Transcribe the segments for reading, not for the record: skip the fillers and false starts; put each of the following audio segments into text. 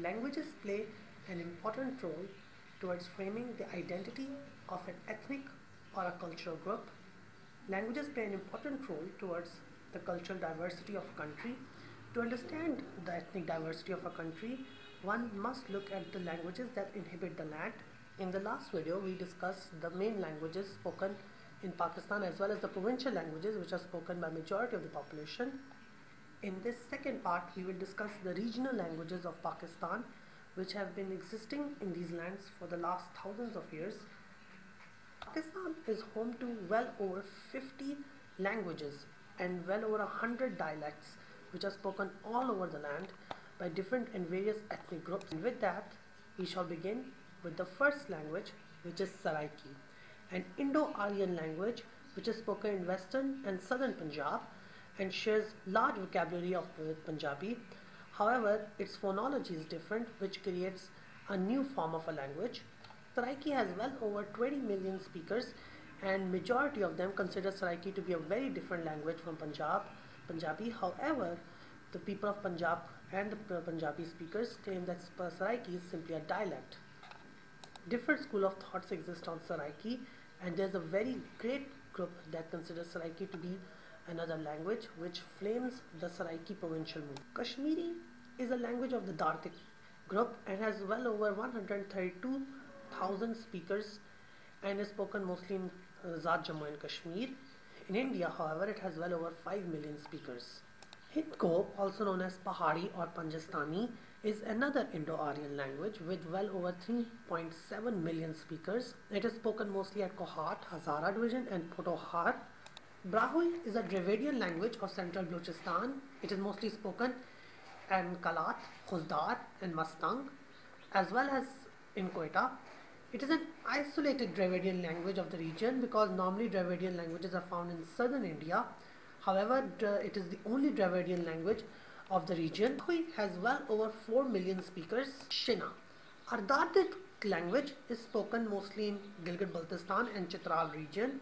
Languages play an important role towards framing the identity of an ethnic or a cultural group. Languages play an important role towards the cultural diversity of a country. To understand the ethnic diversity of a country, one must look at the languages that inhabit the land. In the last video, we discussed the main languages spoken in Pakistan as well as the provincial languages which are spoken by majority of the population. In this second part, we will discuss the regional languages of Pakistan which have been existing in these lands for the last thousands of years. Pakistan is home to well over 50 languages and well over 100 dialects which are spoken all over the land by different and various ethnic groups. And with that, we shall begin with the first language, which is Saraiki, an Indo-Aryan language which is spoken in western and southern Punjab and shares large vocabulary with Punjabi. However, its phonology is different, which creates a new form of a language. Saraiki has well over 20 million speakers, and majority of them consider Saraiki to be a very different language from Punjabi. However, the people of Punjab and the Punjabi speakers claim that Saraiki is simply a dialect. Different school of thoughts exist on Saraiki, and there's a very great group that considers Saraiki to be another language which flames the Saraiki provincial movement. Kashmiri is a language of the Dardic group and has well over 132,000 speakers and is spoken mostly in Azad Jammu and Kashmir. In India, however, it has well over 5 million speakers. Hindko, also known as Pahari or Panjastani, is another Indo-Aryan language with well over 3.7 million speakers. It is spoken mostly at Kohat, Hazara division and Potohar. Brahui is a Dravidian language of central Balochistan. It is mostly spoken in Kalat, Khuzdar and Mastang as well as in Quetta. It is an isolated Dravidian language of the region because normally Dravidian languages are found in southern India. However, it is the only Dravidian language of the region. Brahui has well over 4 million speakers. Shina, our Dardic language, is spoken mostly in Gilgit-Baltistan and Chitral region.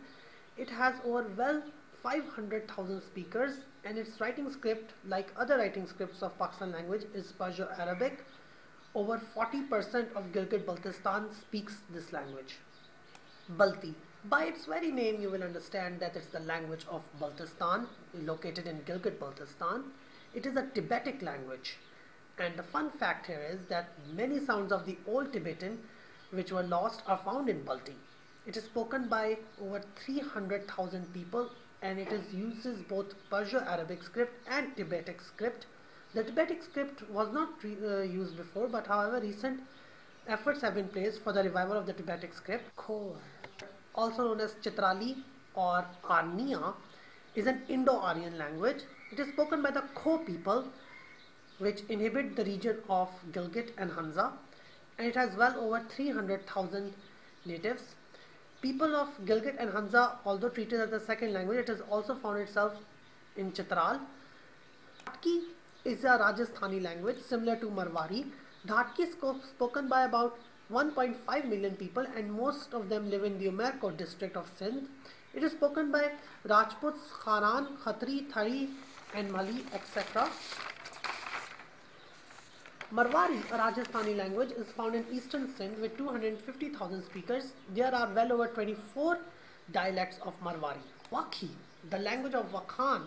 It has over well 500,000 speakers, and its writing script, like other writing scripts of Pakistan language, is Perso-Arabic. Over 40% of Gilgit-Baltistan speaks this language. Balti. By its very name, you will understand that it's the language of Baltistan, located in Gilgit-Baltistan. It is a Tibetic language. And the fun fact here is that many sounds of the old Tibetan which were lost are found in Balti. It is spoken by over 300,000 people, and it uses both Perso-Arabic script and Tibetic script. The Tibetic script was not used before, but however recent efforts have been placed for the revival of the Tibetic script. Khor, also known as Chitrali or Arnia, is an Indo-Aryan language. It is spoken by the Kho people, which inhabit the region of Gilgit and Hanza, and it has well over 300,000 natives. People of Gilgit and Hanza, although treated as a second language, it has also found itself in Chitral. Dhatki is a Rajasthani language similar to Marwari. Dhatki is spoken by about 1.5 million people, and most of them live in the Umerkot district of Sindh. It is spoken by Rajputs, Kharan, Khatri, Thari and Mali, etc. Marwari, a Rajasthani language, is found in eastern Sindh with 250,000 speakers. There are well over 24 dialects of Marwari. Wakhi, the language of Wakhan,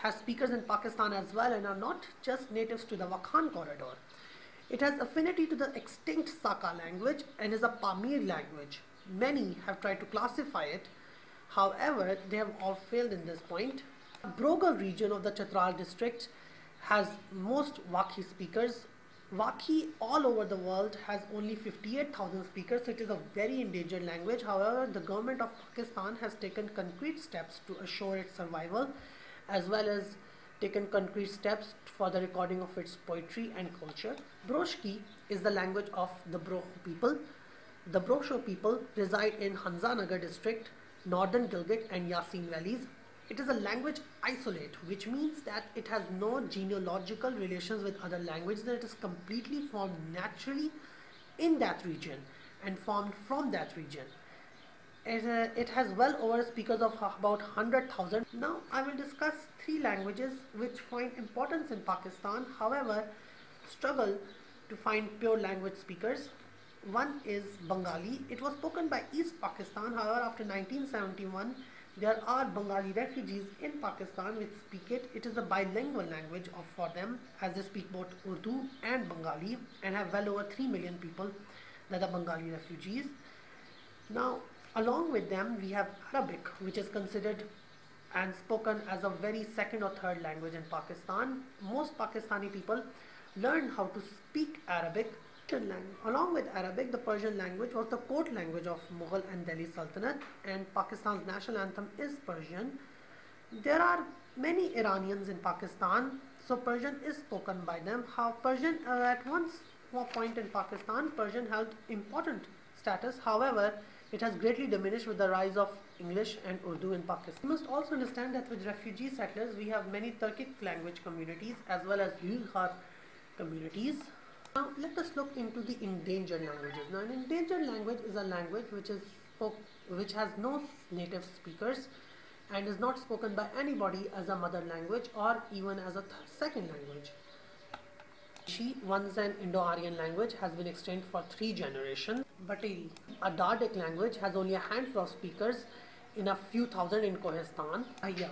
has speakers in Pakistan as well and are not just natives to the Wakhan corridor. It has affinity to the extinct Saka language and is a Pamir language. Many have tried to classify it, however, they have all failed in this point. The Brogal region of the Chitral district has most Wakhi speakers. Wakhi all over the world has only 58,000 speakers, so it is a very endangered language. However, the government of Pakistan has taken concrete steps to assure its survival, as well as taken concrete steps for the recording of its poetry and culture. Broshki is the language of the Brosho people. The Brosho people reside in Hanzanagar district, northern Gilgit and Yasin valleys. It is a language isolate, which means that it has no genealogical relations with other languages, that it is completely formed naturally in that region and formed from that region. It has well over speakers of about 100,000. Now I will discuss 3 languages which find importance in Pakistan, however struggle to find pure language speakers. One is Bengali. It was spoken by East Pakistan. However, after 1971, there are Bengali refugees in Pakistan which speak it. It is a bilingual language for them, as they speak both Urdu and Bengali, and have well over 3 million people that are Bengali refugees. Now, along with them, we have Arabic, which is considered and spoken as a very second or third language in Pakistan. Most Pakistani people learned how to speak Arabic. Along with Arabic, the Persian language was the court language of Mughal and Delhi Sultanate, and Pakistan's national anthem is Persian. There are many Iranians in Pakistan, so Persian is spoken by them. How Persian at one point in Pakistan, Persian held important status. However, it has greatly diminished with the rise of English and Urdu in Pakistan. You must also understand that with refugee settlers, we have many Turkic language communities as well as Uyghur communities. Now let us look into the endangered languages. Now an endangered language is a language which has no native speakers and is not spoken by anybody as a mother language or even as a second language. Once an Indo-Aryan language, has been extinct for 3 generations. Bateri, a Dardic language, has only a handful of speakers in a few thousand in Kohistan. Ahya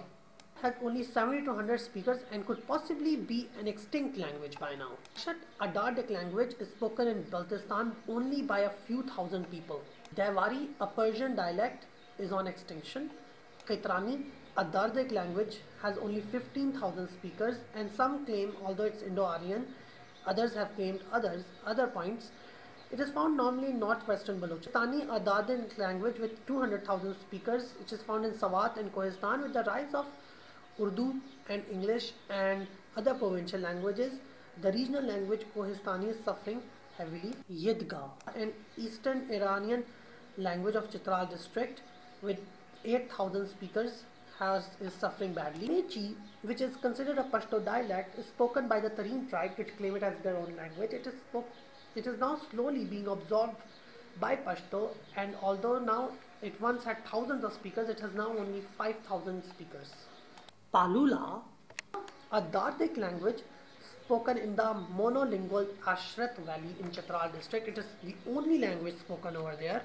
has only 70 to 100 speakers and could possibly be an extinct language by now. A Dardic language, is spoken in Baltistan only by a few thousand people. Devari, a Persian dialect, is on extinction. Kaitrani, a Dardic language, has only 15,000 speakers, and some claim, although it's Indo-Aryan, others have claimed other points. It is found normally in northwestern Balochistan, a Dardic language with 200,000 speakers, which is found in Swat and Kohistan. With the rise of Urdu and English and other provincial languages, the regional language Kohistani is suffering heavily. Yidgha, an eastern Iranian language of Chitral district with 8,000 speakers, is suffering badly. Mechi, which is considered a Pashto dialect, is spoken by the Tarim tribe, which claim it as their own language. It is now slowly being absorbed by Pashto, and although now it once had thousands of speakers, it has now only 5,000 speakers. Palula, a Dardic language spoken in the monolingual Ashrat Valley in Chitral district. It is the only language spoken over there,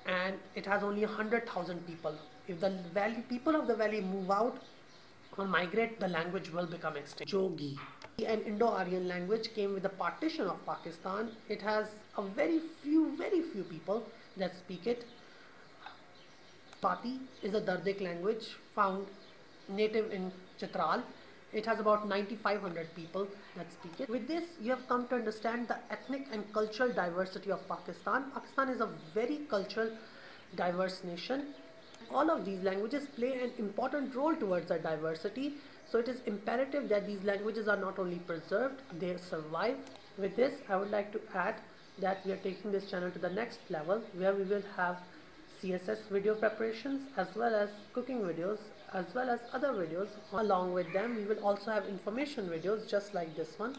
and it has only 100,000 people. If the people of the valley move out or migrate, the language will become extinct. Jogi, an Indo-Aryan language, came with the partition of Pakistan. It has a very few people that speak it. Pati is a Dardic language found native in Chitral. It has about 9,500 people that speak it. With this, you have come to understand the ethnic and cultural diversity of Pakistan. Pakistan is a very cultural, diverse nation. All of these languages play an important role towards that diversity. So it is imperative that these languages are not only preserved, they survive. With this, I would like to add that we are taking this channel to the next level, where we will have CSS video preparations as well as cooking videos as well as other videos. Along with them, we will also have information videos just like this one.